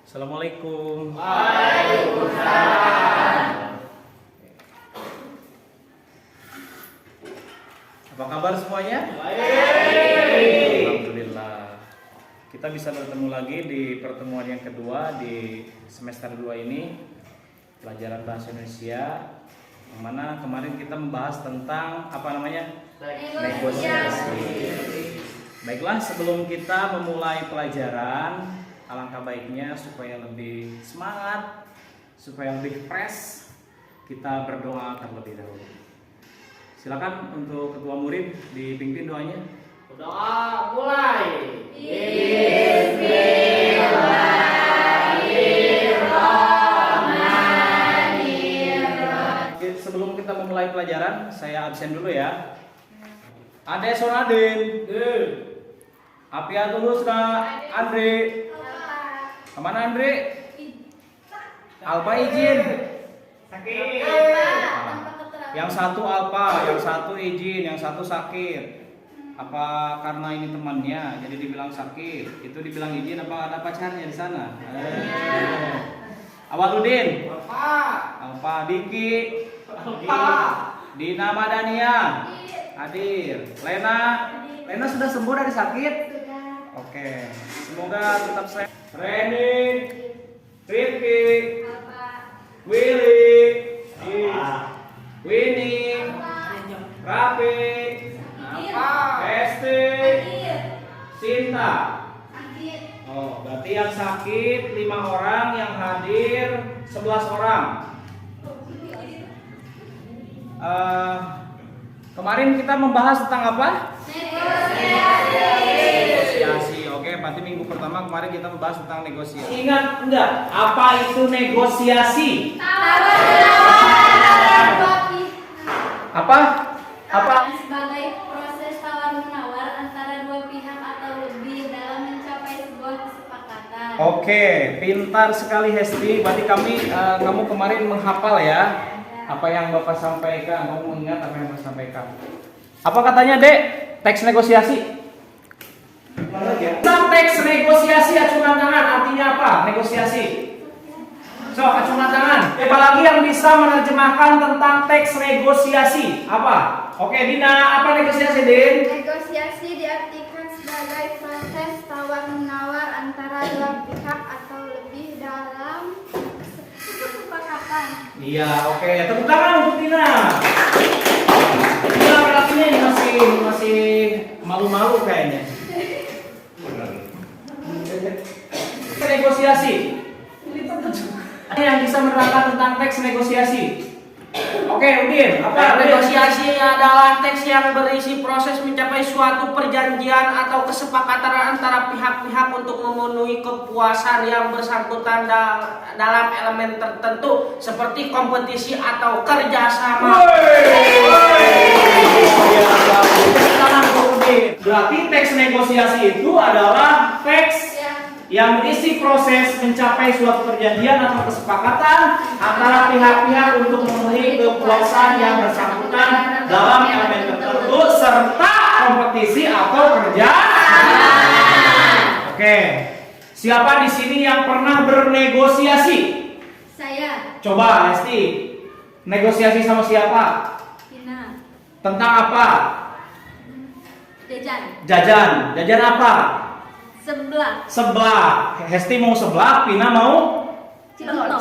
Assalamualaikum. Waalaikumsalam. Apa kabar semuanya? Baik. Alhamdulillah. Kita bisa bertemu lagi di pertemuan yang kedua di semester 2 ini, pelajaran bahasa Indonesia, yang mana kemarin kita membahas tentang apa namanya? Negosiasi. Baiklah, sebelum kita memulai pelajaran, alangkah baiknya supaya lebih semangat, supaya lebih fresh, kita berdoa terlebih dahulu. Silakan untuk ketua murid dipimpin doanya. Doa mulai. Bismillahirrahmanirrahim. Sebelum kita memulai pelajaran, saya absen dulu ya. Ade Sonadin. Apiatul Husna Andre. Kemana Andre? Alpa izin. Sakit. Yang satu Alpa, yang satu izin, yang satu sakit. Apa karena ini temannya jadi dibilang sakit? Itu dibilang izin apa ada pacarnya di sana? Awaludin. Alpa Diki. Dina Madania. Hadir. Lena sudah sembuh dari sakit? Oke. Semoga tetap sehat. Reni, Rifki, Willy, Winnie, Rafi, Esti, Sinta. Oh, berarti yang sakit 5 orang, yang hadir 11 orang. Kemarin kita membahas tentang apa? Negosiasi. Oke, berarti minggu pertama kemarin kita membahas tentang negosiasi. Ingat enggak? Apa itu negosiasi? Apa? Sebagai proses tawar-menawar antara dua pihak atau lebih dalam mencapai sebuah kesepakatan. Oke, pintar sekali Hesti. Berarti kamu kemarin menghafal ya apa yang Bapak sampaikan. Kamu mengingat apa yang Bapak sampaikan. Apa katanya, Dek? Teks negosiasi. Teks negosiasi, acungan tangan artinya apa? Negosiasi. So, acungan tangan. Siapa lagi yang bisa menerjemahkan tentang teks negosiasi? Apa? Oke, Dina, apa negosiasi, Din? Negosiasi diartikan sebagai proses tawar-menawar antara dua pihak atau lebih dalam kesepakatan. Iya, oke. Tepuk tangan untuk Dina. Dina laki-lakinya ini masih malu-malu kayaknya. Negosiasi. Ini yang bisa menerangkan tentang teks negosiasi. Oke, Udin, apa Negosiasi adalah teks yang berisi proses mencapai suatu perjanjian atau kesepakatan antara pihak-pihak untuk memenuhi kepuasan yang bersangkutan dalam elemen tertentu seperti kompetisi atau kerjasama. Berarti teks negosiasi itu adalah teks yang berisi proses mencapai suatu perjanjian atau kesepakatan antara pihak-pihak untuk memenuhi kepuasan yang bersangkutan dalam elemen tertentu serta kompetisi atau kerjasama. Oke, siapa di sini yang pernah bernegosiasi? Saya, Coba, Lesti, negosiasi sama siapa? Tina, Tentang apa? Jajan, Jajan apa? sebelah, Hesti mau sebelah, Pina mau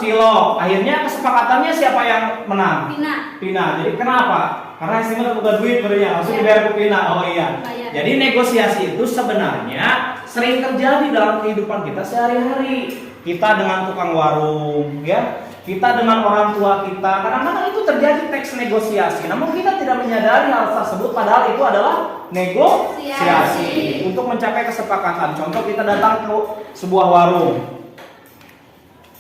cilok. Akhirnya kesepakatannya siapa yang menang? Pina. Jadi kenapa? Karena Hesti udah bukan duit berarti langsung dibayar ke Pina. Oh iya. Jadi negosiasi itu sebenarnya sering terjadi dalam kehidupan kita sehari-hari. Kita dengan tukang warung, ya. Kita dengan orang tua kita. Kadang-kadang itu terjadi teks negosiasi. Namun kita tidak menyadari hal tersebut padahal itu adalah negosiasi untuk mencapai kesepakatan. Contoh kita datang ke sebuah warung.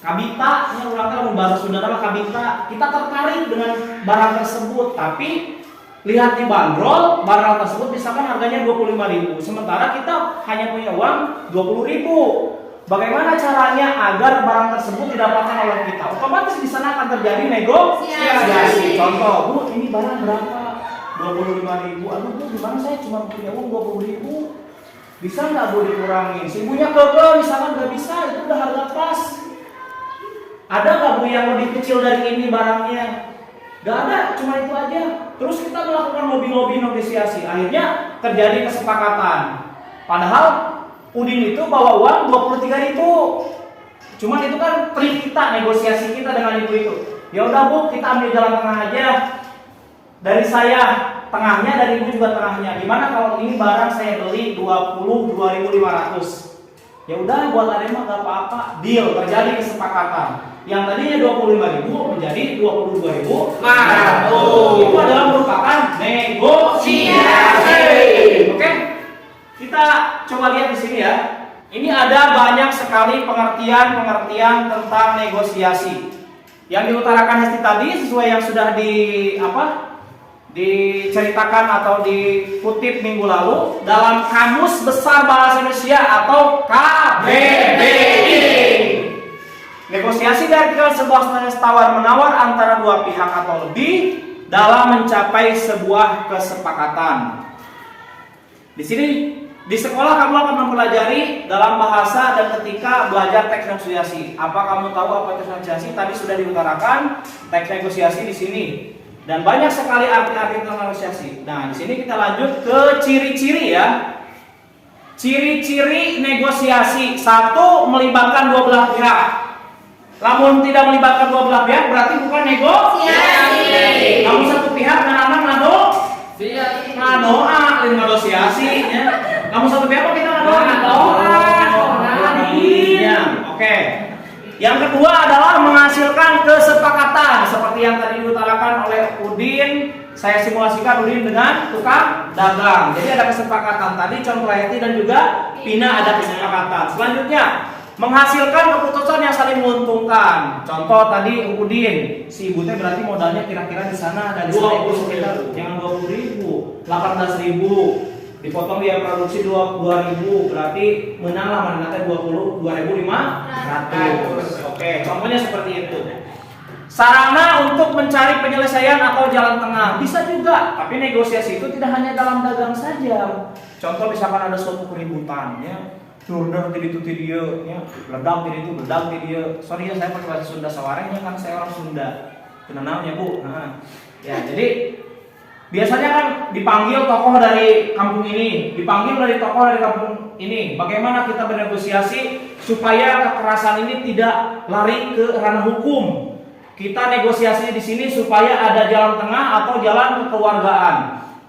Kabita, ini orang kalau bahasa Sunda nama kabita. Kita tertarik dengan barang tersebut, tapi lihat di bandrol barang tersebut misalkan harganya 25.000, sementara kita hanya punya uang 20.000. Bagaimana caranya agar barang tersebut didapatkan oleh kita? Otomatis di sana akan terjadi negosiasi. Contoh, Bu, ini barang berapa? 25.000. Aduh, Bu, gimana saya cuma punya uang 20.000? Bisa nggak Bu dikurangin? Si ibunya keke misalkan nggak bisa, itu udah harga pas. Ada nggak Bu yang lebih kecil dari ini barangnya? Gak ada, cuma itu aja. Terus kita melakukan lobby negosiasi. Akhirnya terjadi kesepakatan. Padahal Udin itu bawa uang 23.000. Cuma itu kan trik kita, negosiasi kita dengan ibu itu. Ya udah Bu, kita ambil jalan tengah aja. Dari saya tengahnya, dari ibu juga tengahnya. Gimana kalau ini barang saya beli 22.500? Ya udah, buat ada mah gak apa-apa. Deal, terjadi kesepakatan. Yang tadinya 25.000 menjadi 22.500. Itu adalah merupakan negosiasi. Oke? Kita coba lihat di sini ya. Ini ada banyak sekali pengertian tentang negosiasi. Yang diutarakan Hesti tadi sesuai yang sudah diceritakan atau dikutip minggu lalu dalam Kamus Besar Bahasa Indonesia atau KBBI. Negosiasi diartikan sebuah proses tawar-menawar antara dua pihak atau lebih dalam mencapai sebuah kesepakatan. Di sini di sekolah kamu akan mempelajari dalam bahasa dan ketika belajar teks negosiasi. Apa kamu tahu apa teks negosiasi? Tadi sudah diutarakan teks negosiasi di sini. Dan banyak sekali arti-arti tentang negosiasi. Nah, di sini kita lanjut ke ciri-ciri ya. Ciri-ciri negosiasi. 1. Melibatkan dua belah pihak. Namun tidak melibatkan dua belah pihak berarti bukan negosiasi. Kamu satu pihak dan anak negosiasi ya. Kamu satu pihak apa kita Oke. Yang kedua adalah menghasilkan kesepakatan seperti yang tadi diutarakan oleh Udin. Saya simulasikan Udin dengan tukang dagang. Jadi ada kesepakatan tadi contoh Heti dan juga Pina ada kesepakatan. Selanjutnya menghasilkan keputusan yang saling menguntungkan. Contoh tadi Udin, si ibu teh berarti modalnya kira-kira di sana ada 20.000, jangan 20.000, 18.000. Dipotong biaya produksi 2.000, berarti menanglah mana 22.500. Oke, contohnya seperti itu. Sarana untuk mencari penyelesaian atau jalan tengah bisa juga, tapi negosiasi itu tidak hanya dalam dagang saja. Contoh misalkan ada suatu keributan, ya, turner tadi itu dia, ya, ledang tadi itu, ledang tadi dia. Sorry ya saya pakai bahasa Sunda sawarengnya kan saya orang Sunda. Kenalnya Bu. Nah, ya jadi biasanya kan dipanggil tokoh dari kampung ini, dipanggil dari tokoh dari kampung ini. Bagaimana kita bernegosiasi supaya kekerasan ini tidak lari ke ranah hukum? Kita negosiasi di sini supaya ada jalan tengah atau jalan kekeluargaan.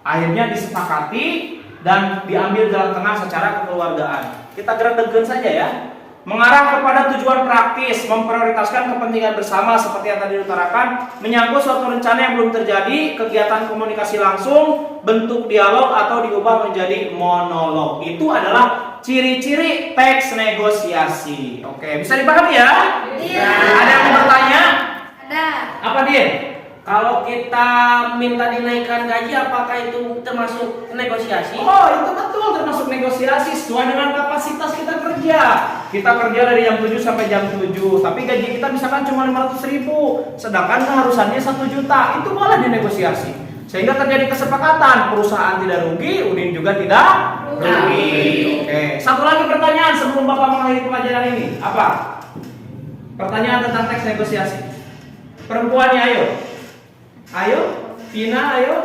Akhirnya disepakati dan diambil jalan tengah secara kekeluargaan. Kita gerak-gerak saja ya. Mengarah kepada tujuan praktis, memprioritaskan kepentingan bersama seperti yang tadi diutarakan, menyangkut suatu rencana yang belum terjadi, kegiatan komunikasi langsung, bentuk dialog atau diubah menjadi monolog. Itu adalah ciri-ciri teks negosiasi. Oke, bisa dipahami ya? Iya. Ada yang mau bertanya? Ada. Apa dia? Kalau kita minta dinaikkan gaji, apakah itu termasuk negosiasi? Oh, itu betul termasuk negosiasi sesuai dengan kapasitas kita kerja. Kita kerja dari jam 7 sampai jam 7, tapi gaji kita misalkan cuma 500.000, sedangkan keharusannya 1 juta. Itu boleh dinegosiasi. Sehingga terjadi kesepakatan, perusahaan tidak rugi, Udin juga tidak rugi. Oke. Satu lagi pertanyaan sebelum Bapak mengakhiri pelajaran ini. Apa? Pertanyaan tentang teks negosiasi. Perempuannya ayo. Ayo, Tina, ayo,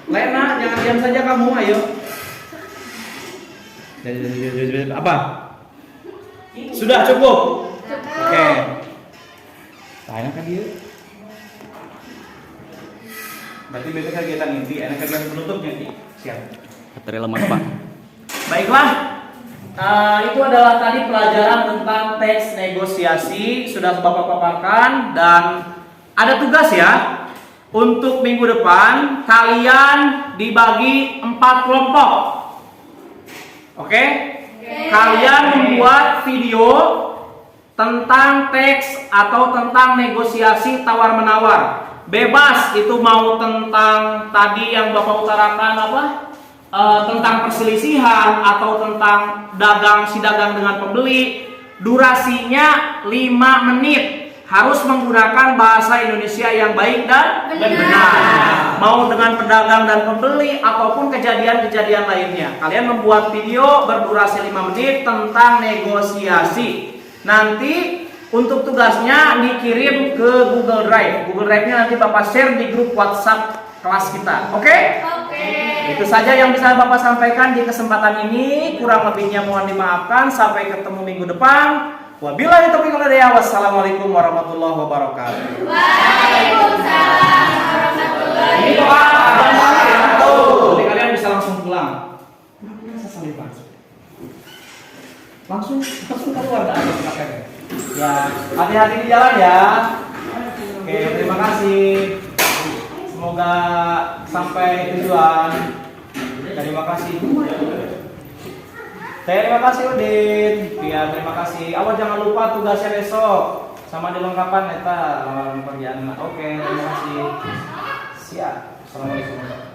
Lena, jangan diam saja kamu, ayo. Apa? Sudah cukup? Oke. Tanya kan dia. Berarti besok kegiatan inti, enak kegiatan penutupnya Ki. Siap. Baterai lemah Pak. Baiklah. Itu adalah tadi pelajaran tentang teks negosiasi sudah Bapak paparkan dan ada tugas ya. Untuk minggu depan kalian dibagi 4 kelompok. Oke? Kalian membuat video tentang teks atau tentang negosiasi tawar-menawar. Bebas itu mau tentang tadi yang Bapak utarakan apa? Tentang perselisihan atau tentang dagang si dagang dengan pembeli. Durasinya 5 menit. Harus menggunakan bahasa Indonesia yang baik dan benar. Mau dengan pedagang dan pembeli ataupun kejadian-kejadian lainnya. Kalian membuat video berdurasi 5 menit tentang negosiasi. Nanti Untuk tugasnya dikirim ke Google Drive. Google Drive-nya nanti Bapak share di grup WhatsApp kelas kita. Oke? Itu saja yang bisa Bapak sampaikan di kesempatan ini. Kurang lebihnya mohon dimaafkan. Sampai ketemu minggu depan. Wabillahi taufiq wal hidayah. Wassalamualaikum warahmatullahi wabarakatuh. Waalaikumsalam warahmatullahi Ini wabarakatuh. Jadi kalian bisa langsung pulang. Langsung keluar dah. Ya, hati-hati di jalan ya. Oke, terima kasih. Semoga sampai tujuan. Terima kasih. Terima kasih Udin. Ya, terima kasih. Awas jangan lupa tugasnya besok sama dilengkapan eta lawan pekerjaan. Oke, terima kasih. Siap. Assalamualaikum.